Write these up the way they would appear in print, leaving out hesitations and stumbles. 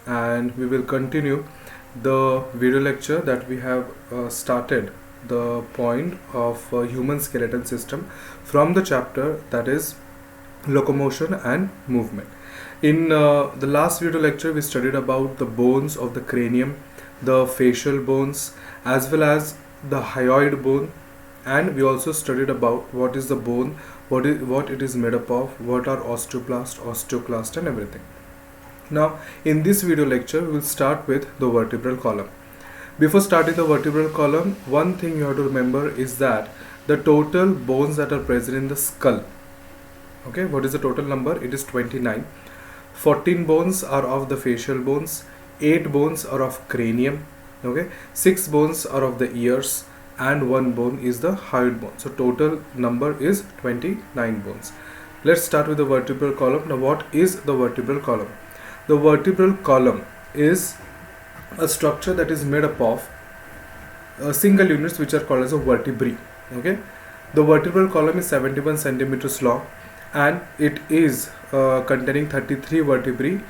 and we will continue the video lecture that we have started the point of human skeletal system from the chapter that is locomotion and movement. In the last video lecture we studied about the bones of the cranium, the facial bones, as well as the hyoid bone, and we also studied about what is the bone, what it is made up of, what are osteoclast and everything. Now in this video lecture we will start with the vertebral column. Before starting the vertebral column, one thing you have to remember is that the total bones that are present in the skull, okay, what is the total number? It is 29. 14 bones are of the facial bones, 8 bones are of cranium, okay, 6 bones are of the ears, and 1 bone is the hyoid bone. So total number is 29 bones. Let's start with the vertebral column. Now what is the vertebral column? The vertebral column is a structure that is made up of single units which are called as a vertebrae. Okay, the vertebral column is 71 centimeters long and it is containing 33 vertebrae,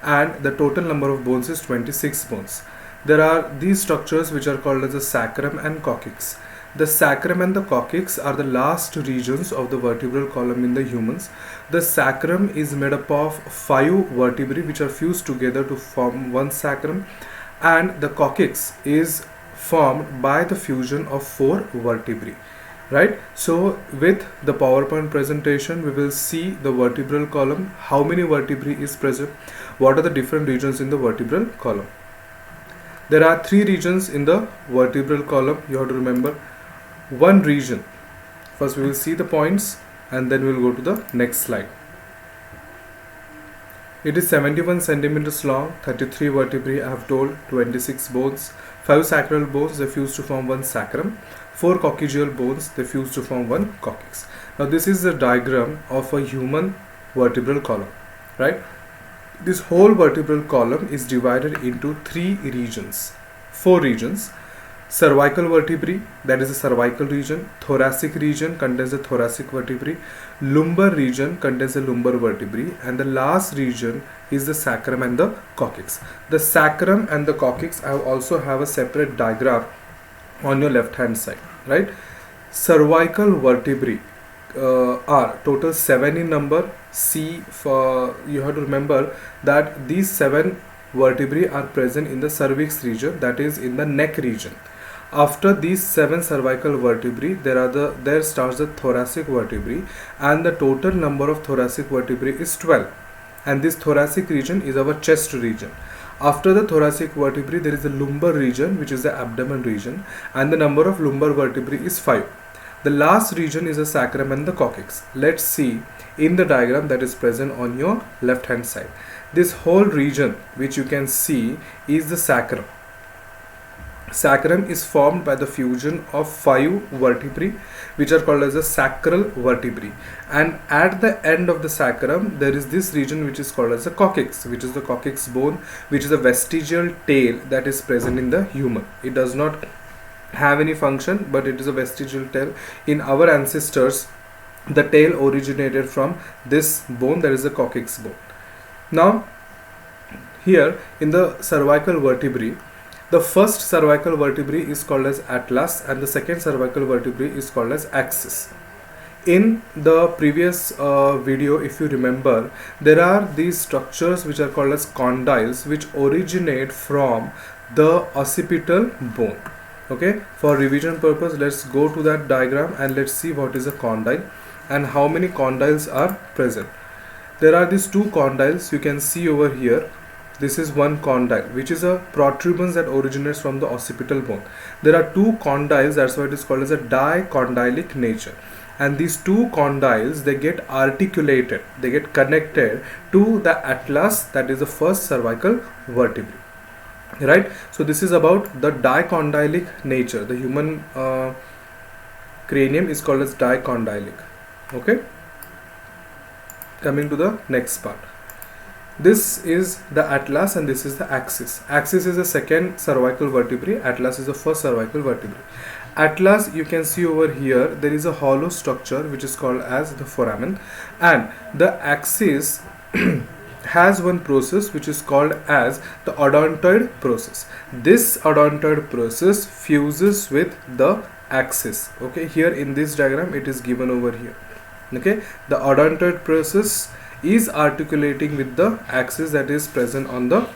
and the total number of bones is 26 bones. There are these structures which are called as the sacrum and coccyx. The sacrum and the coccyx are the last regions of the vertebral column in the humans. The sacrum is made up of 5 vertebrae which are fused together to form one sacrum, and the coccyx is formed by the fusion of 4 vertebrae. Right, so with the PowerPoint presentation we will see the vertebral column, how many vertebrae is present, what are the different regions in the vertebral column. There are 3 regions in the vertebral column. You have to remember one region. First we will see the points and then we will go to the next slide. It is 71 centimeters long, 33 vertebrae I have told, 26 bones, 5 sacral bones, they fuse to form one sacrum, 4 coccygeal bones, they fuse to form one coccyx. Now this is the diagram of a human vertebral column, right? This whole vertebral column is divided into 4 regions. Cervical vertebrae, that is the cervical region. Thoracic region contains the thoracic vertebrae. Lumbar region contains the lumbar vertebrae, and the last region is the sacrum and the coccyx. The sacrum and the coccyx I also have a separate diagram on your left hand side, right? Cervical vertebrae are total 7 in number. You have to remember that these 7 vertebrae are present in the cervix region, that is in the neck region. After these 7 cervical vertebrae, there starts the thoracic vertebrae, and the total number of thoracic vertebrae is 12, and this thoracic region is our chest region. After the thoracic vertebrae there is the lumbar region, which is the abdomen region, and the number of lumbar vertebrae is 5. The last region is the sacrum and the coccyx. Let's see in the diagram that is present on your left hand side. This whole region which you can see is the sacrum. Sacrum is formed by the fusion of 5 vertebrae which are called as the sacral vertebrae, and at the end of the sacrum there is this region which is called as the coccyx, which is the coccyx bone, which is a vestigial tail that is present in the human. It does not have any function, but it is a vestigial tail. In our ancestors the tail originated from this bone, that is the coccyx bone. Now here in the cervical vertebrae, the first cervical vertebrae is called as atlas and the second cervical vertebrae is called as axis. In the previous video, if you remember, there are these structures which are called as condyles which originate from the occipital bone. Okay, for revision purpose let's go to that diagram and let's see what is a condyle and how many condyles are present. There are these 2 condyles you can see over here. This is one condyle which is a protuberance that originates from the occipital bone. There are 2 condyles, that's why it is called as a dicondylic nature, and these 2 condyles, they get articulated, they get connected to the atlas, that is the first cervical vertebrae, right? So this is about the dicondylic nature. The human cranium is called as dicondylic. Okay, coming to the next part. This is the atlas and this is the axis. Axis is the second cervical vertebrae, atlas is the first cervical vertebrae. Atlas, you can see over here, there is a hollow structure which is called as the foramen, and the axis has one process which is called as the odontoid process. This odontoid process fuses with the axis. Okay, here in this diagram it is given over here. Okay, the odontoid process is articulating with the axis that is present on the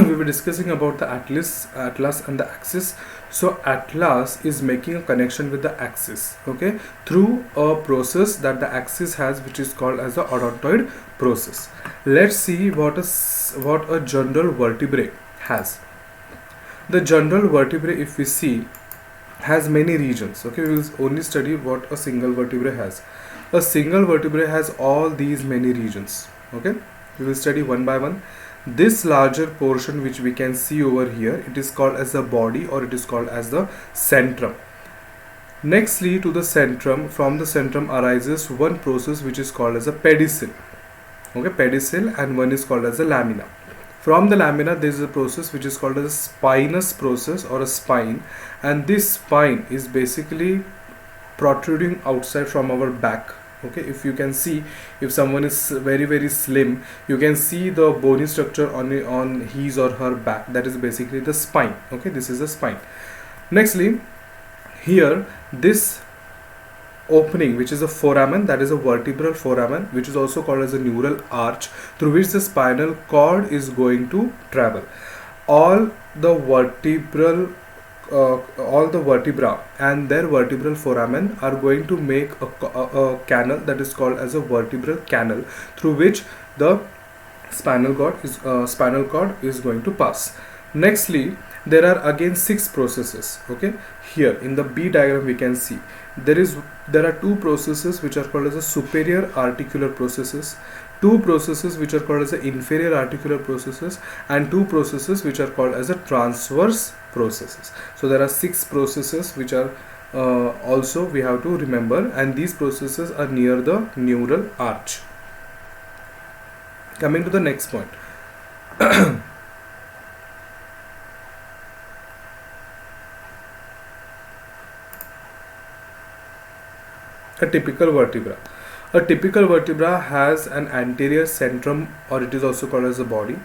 we were discussing about the atlas and the axis. So atlas is making a connection with the axis, okay, through a process that the axis has, which is called as the odontoid process. Let's see what a general vertebrae has. The general vertebrae, if we see, has many regions. Okay, we will only study what a single vertebrae has. A single vertebrae has all these many regions. Okay, we will study one by one. This larger portion which we can see over here, it is called as the body, or it is called as the centrum. Nextly to the centrum, from the centrum arises one process which is called as a pedicel. Okay, pedicel, and one is called as the lamina. From the lamina there is a process which is called as a spinous process or a spine, and this spine is basically protruding outside from our back. Okay, if you can see, if someone is very slim, you can see the bony structure on his or her back. That is basically the spine. Okay, this is the spine. Nextly, here this opening, which is a foramen, that is a vertebral foramen, which is also called as a neural arch, through which the spinal cord is going to travel. All the vertebra and their vertebral foramen are going to make a canal that is called as a vertebral canal, through which the spinal cord is going to pass. Nextly, there are again 6 processes. Okay, here in the B diagram we can see there are 2 processes which are called as the superior articular processes, 2 processes which are called as the inferior articular processes, and 2 processes which are called as the transverse processes. So there are 6 processes which are also we have to remember, and these processes are near the neural arch. Coming to the next point. A typical vertebra. A typical vertebra has an anterior centrum, or it is also called as a body,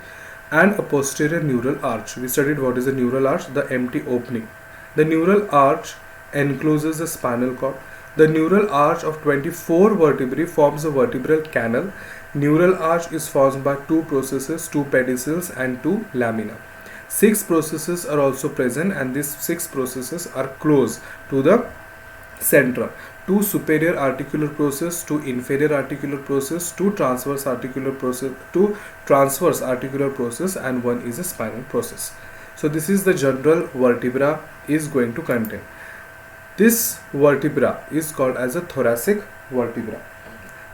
and a posterior neural arch. We studied what is a neural arch, the empty opening. The neural arch encloses the spinal cord. The neural arch of 24 vertebrae forms a vertebral canal. Neural arch is formed by 2 processes, 2 pedicels and 2 lamina. 6 processes are also present, and these 6 processes are close to the centrum. 2 superior articular process, 2 inferior articular process, 2 transverse articular process, and 1 is a spinal process. So this is the general vertebra is going to contain. This vertebra is called as a thoracic vertebra.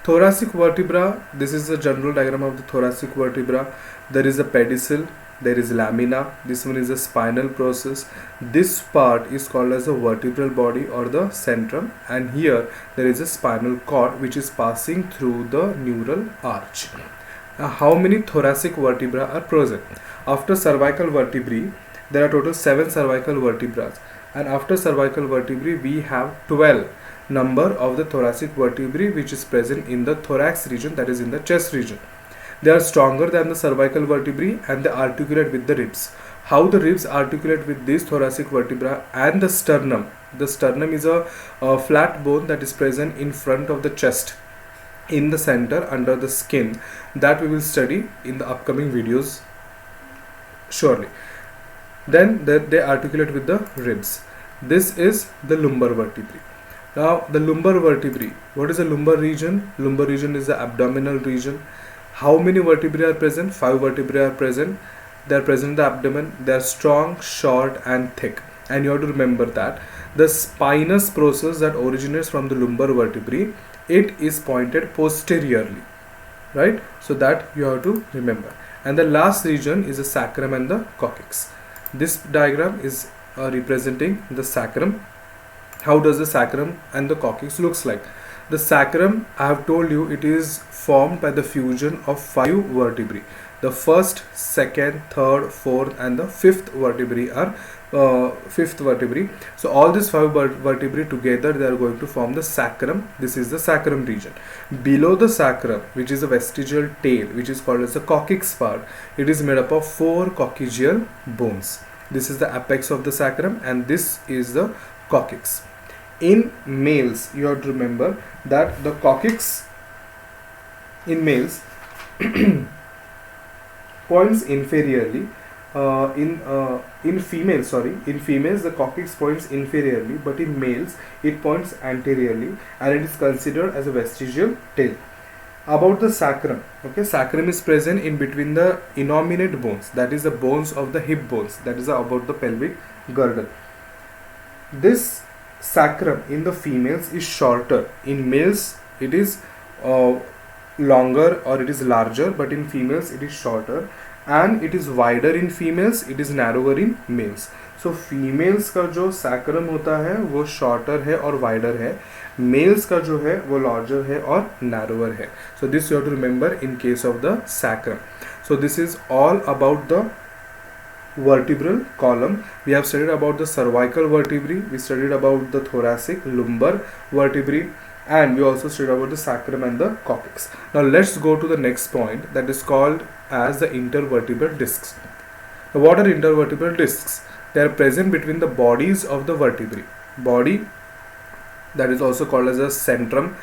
Thoracic vertebra, this is the general diagram of the thoracic vertebra. There is a pedicel, there is lamina, this one is a spinal process, this part is called as a vertebral body or the centrum, and here there is a spinal cord which is passing through the neural arch. Now, how many thoracic vertebrae are present? After cervical vertebrae, there are total 7 cervical vertebrae, and after cervical vertebrae we have 12 number of the thoracic vertebrae which is present in the thorax region, that is in the chest region. They are stronger than the cervical vertebrae and they articulate with the ribs. How the ribs articulate with these thoracic vertebra and the sternum. The sternum is a flat bone that is present in front of the chest, in the center under the skin, that we will study in the upcoming videos surely. Then they articulate with the ribs. This is the lumbar vertebrae. Now the lumbar vertebrae, what is the lumbar region? Lumbar region is the abdominal region. How many vertebrae are present? 5 vertebrae are present. They are present in the abdomen. They are strong, short and thick. And you have to remember that the spinous process that originates from the lumbar vertebrae, it is pointed posteriorly, right? So that you have to remember. And the last region is the sacrum and the coccyx. This diagram is representing the sacrum. How does the sacrum and the coccyx looks like? The sacrum, I have told you, it is formed by the fusion of 5 vertebrae. The first, second, third, fourth, and the fifth vertebrae are fifth vertebrae. So all these 5 vertebrae together, they are going to form the sacrum. This is the sacrum region. Below the sacrum, which is a vestigial tail, which is called as the coccyx part, it is made up of 4 coccygeal bones. This is the apex of the sacrum, and this is the coccyx. In males, you have to remember that the coccyx in males points inferiorly. In females, the coccyx points inferiorly, but in males it points anteriorly, and it is considered as a vestigial tail. About the sacrum, okay, sacrum is present in between the innominate bones, that is the bones of the hip bones, that is about the pelvic girdle. This sacrum in the females is shorter. In males it is longer, or it is larger, but in females it is shorter, and it is wider in females, it is narrower in males. So females का जो sacrum होता है वो shorter है और wider है, males का जो है वो larger है और narrower है. So this you have to remember in case of the sacrum. So this is all about the vertebral column. We have studied about the cervical vertebrae, we studied about the thoracic, lumbar vertebrae, and we also studied about the sacrum and the coccyx. Now let's go to the next point, that is called as the intervertebral discs. Now what are intervertebral discs? They are present between the bodies of the vertebrae. Body, that is also called as a centrum,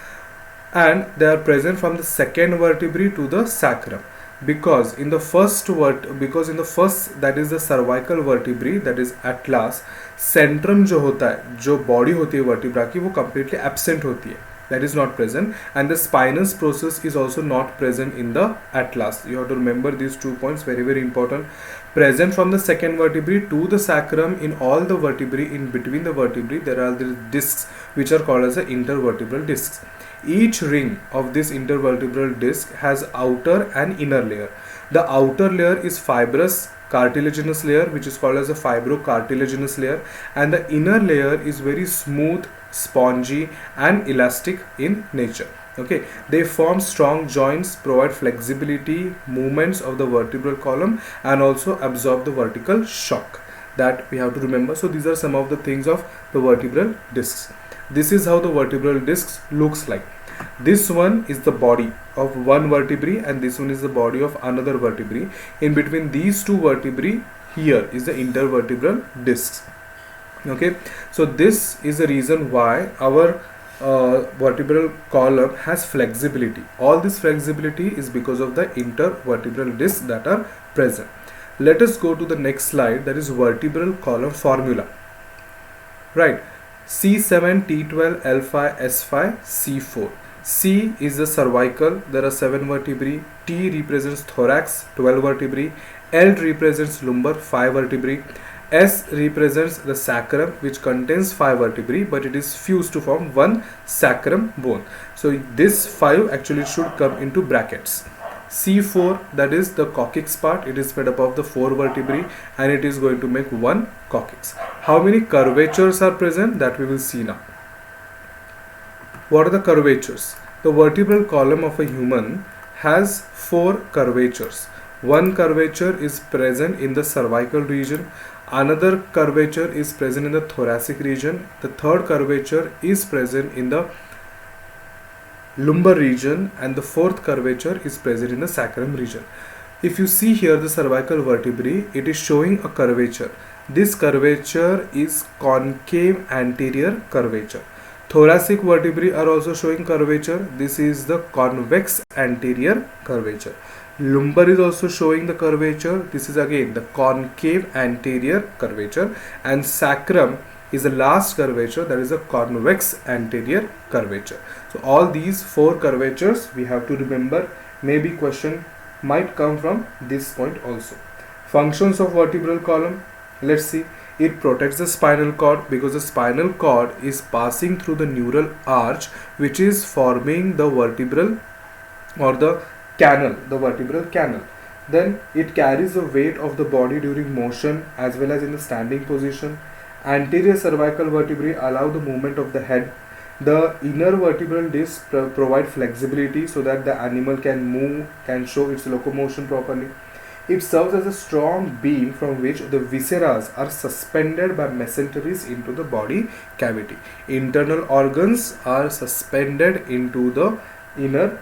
and they are present from the second vertebrae to the sacrum. Because in the first that is the cervical vertebrae, that is atlas, centrum जो होता है, जो body होती है vertebra की, वो completely absent होती है, that is not present, and the spinous process is also not present in the atlas. You have to remember these 2 points, very very important. Present from the second vertebrae to the sacrum, in all the vertebrae, in between the vertebrae there are the discs which are called as the intervertebral discs. Each ring of this intervertebral disc has outer and inner layer. The outer layer is fibrous cartilaginous layer, which is called as a fibrocartilaginous layer, and the inner layer is very smooth, spongy and elastic in nature. Okay, they form strong joints, provide flexibility, movements of the vertebral column, and also absorb the vertical shock. That we have to remember. So these are some of the things of the vertebral discs. This is how the vertebral discs looks like. This one is the body of one vertebrae, and this one is the body of another vertebrae. In between these two vertebrae, here is the intervertebral discs. Okay, so this is the reason why our vertebral column has flexibility. All this flexibility is because of the intervertebral discs that are present. Let us go to the next slide, that is vertebral column formula. Right, C7, T12, L5, S5, C4. C is the cervical, there are 7 vertebrae. T represents thorax, 12 vertebrae. L represents lumbar, 5 vertebrae. S represents the sacrum, which contains 5 vertebrae, but it is fused to form one sacrum bone. So this 5 actually should come into brackets. C4, that is the coccyx part, it is made up of the 4 vertebrae, and it is going to make one coccyx. How many curvatures are present, that we will see now. What are the curvatures? The vertebral column of a human has 4 curvatures. One curvature is present in the cervical region. Another curvature is present in the thoracic region. The third curvature is present in the lumbar region, and the fourth curvature is present in the sacrum region. If you see here the cervical vertebrae, it is showing a curvature. This curvature is concave anterior curvature. Thoracic vertebrae are also showing curvature. This is the convex anterior curvature. Lumbar is also showing the curvature. This is again the concave anterior curvature, and sacrum is the last curvature, that is a convex anterior curvature. So all these 4 curvatures we have to remember. Maybe question might come from this point also. Functions of vertebral column, let's see. It protects the spinal cord, because the spinal cord is passing through the neural arch, which is forming the vertebral or the canal, the vertebral canal. Then it carries the weight of the body during motion as well as in the standing position. Anterior cervical vertebrae allow the movement of the head. The inner vertebral disc provide flexibility so that the animal can move, can show its locomotion properly. It serves as a strong beam from which the viscera are suspended by mesenteries into the body cavity. Internal organs are suspended into the inner